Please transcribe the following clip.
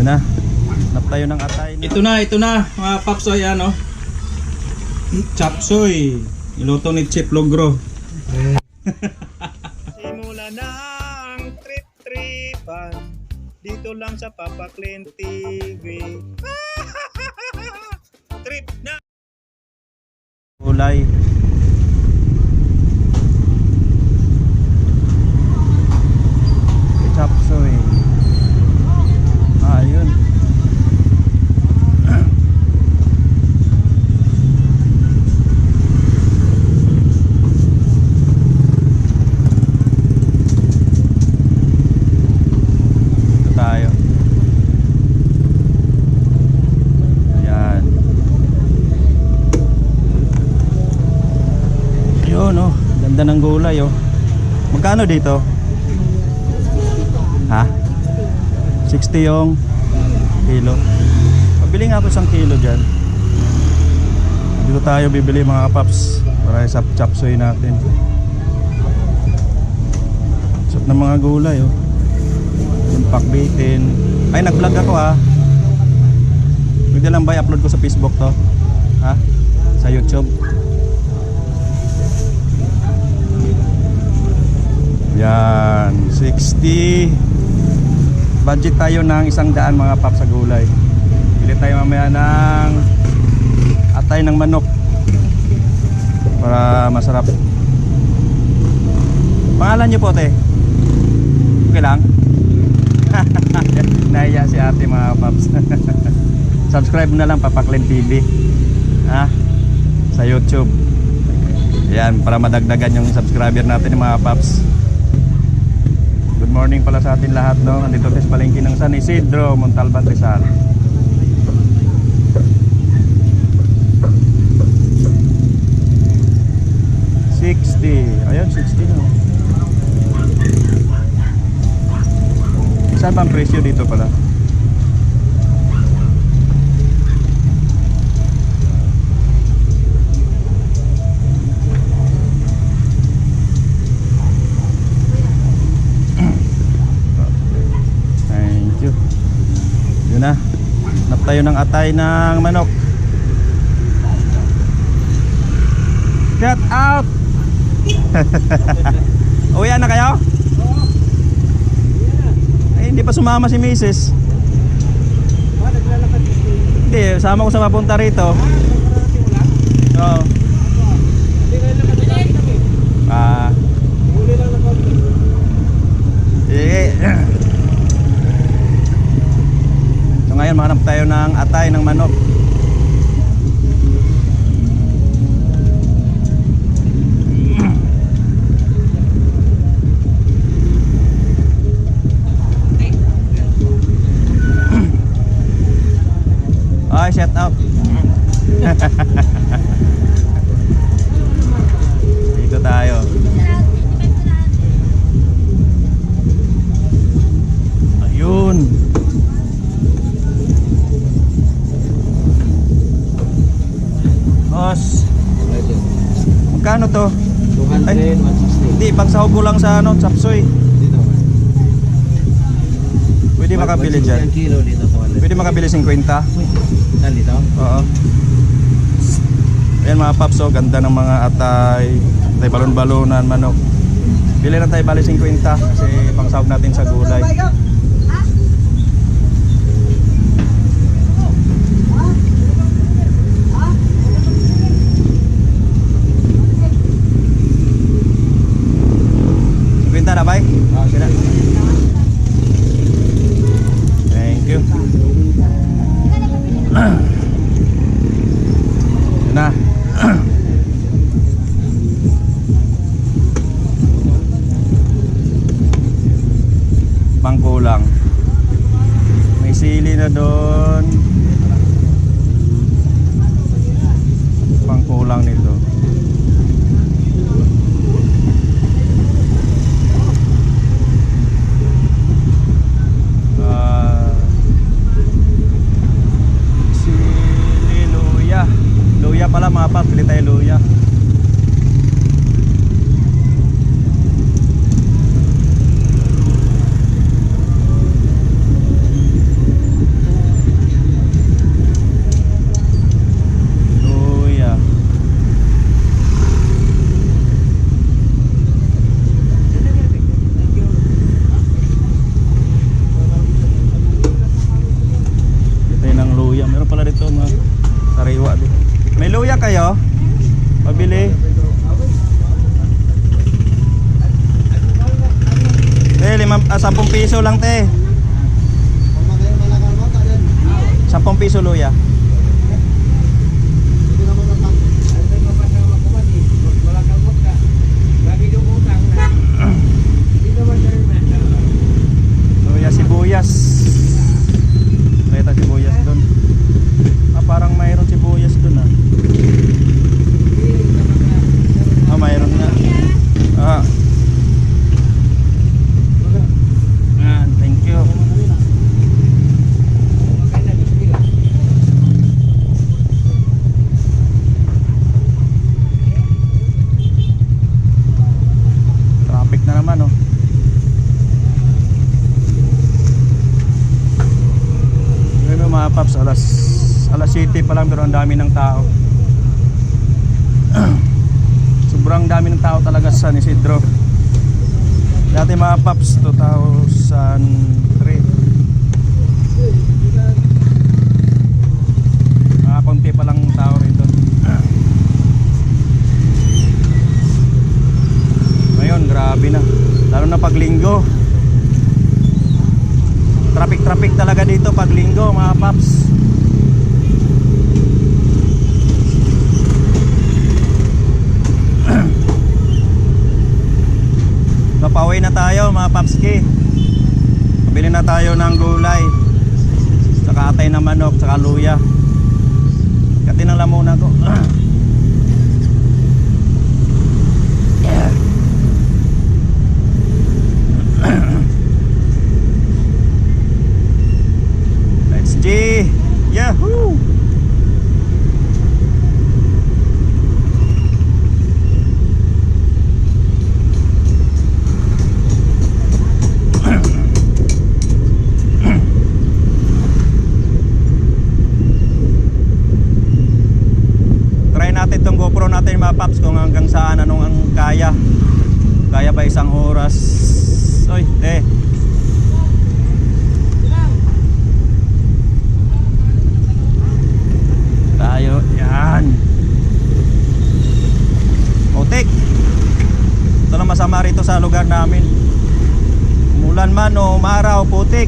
Yun na. Hanap tayo ng atay. Ito na mga papsoy ano. Chapsoy. Niluto ni Chip Logro. Simula na ang trip-tripan dito lang sa Papa Clean TV. Trip na. Gulay. Chapsoy. Ayun. Ito tayo. Ayan. Yun oh, ganda ng gulay oh. Magkano dito? Ha? 60 yung kilo. Pabili nga ako 1 kilo dyan. Dito tayo bibili mga kapaps para sa chapsoy natin. Sarap ng mga gulay oh. Yung pakbitin. Ay nag-vlog ako ha. Pwede lang ba i-upload ko sa Facebook to? Ha? Sa YouTube. Yan 60. Budget tayo ng 100 mga pap sa gulay. Bili tayo mamaya ng atay ng manok para masarap. Pangalan niyo po te? Okay lang? Naiya si ate mga paps. Subscribe na lang Papa Clean TV ha? Sa YouTube. Yan para madagdagan yung subscriber natin mga paps. Good morning pala sa atin lahat no. Nandito tayo sa palengke ng San Isidro, Montalban, Rizal. Ayun, 60 no. Saan ba ang presyo dito pala? Na. Hanap tayo ng atay ng manok. Get out! Uwian na kayo? Ay, hindi pa sumama si Mrs. Hindi, sama ko sa mapunta rito. Oo. Sige. Ngayon mahanap tayo ng atay ng manok. Ay, shut up. Dito tayo. Ayun. Boss, magkano to? 200, Ay, 160. hindi, pagsahog ko lang sa ano, chapsoy. Dito. Pwede makabili dyan. Ang kilo dito, 200. Pwede makabili 50. Saan dito? Oo. Ayan mga paps, oh, ganda ng mga atay. Atay balon-balonan, manok. Bili na tayo bali 50 kasi pangsahog natin sa gulay. Na bay? Okay na. Thank you. Na. Pangkulang. May sili na doon. Pangkulang nito. Pala mga paps, pili tayo luya. 10 piso lang te. 10 piso luya. Luya sibuyas. Ito sibuyas doon. Parang mayroon sibuyas doon ah. Mayroon nga. Thank you. Traffic na naman oh. Ngayon mga paps, alas 7 pa lang pero ang dami ng tao. Sobrang dami ng tao talaga sa San Isidro. Dati mga paps, 2003. Konti pa lang tao rito. Ngayon, grabe na. Lalo na pag linggo. Traffic talaga dito pag linggo mga paps. Napauwi na tayo mga papski. Pabili na tayo ng gulay, saka atay na manok, saka luya. Kati ng lamunan ko. Let's G. Yahoo! Natin itong GoPro natin mga paps kung hanggang saan anong ang kaya ba isang oras. Oy, tayo yan. Putik. Ito na masama rito sa lugar namin, umulan man o umaraw, putik.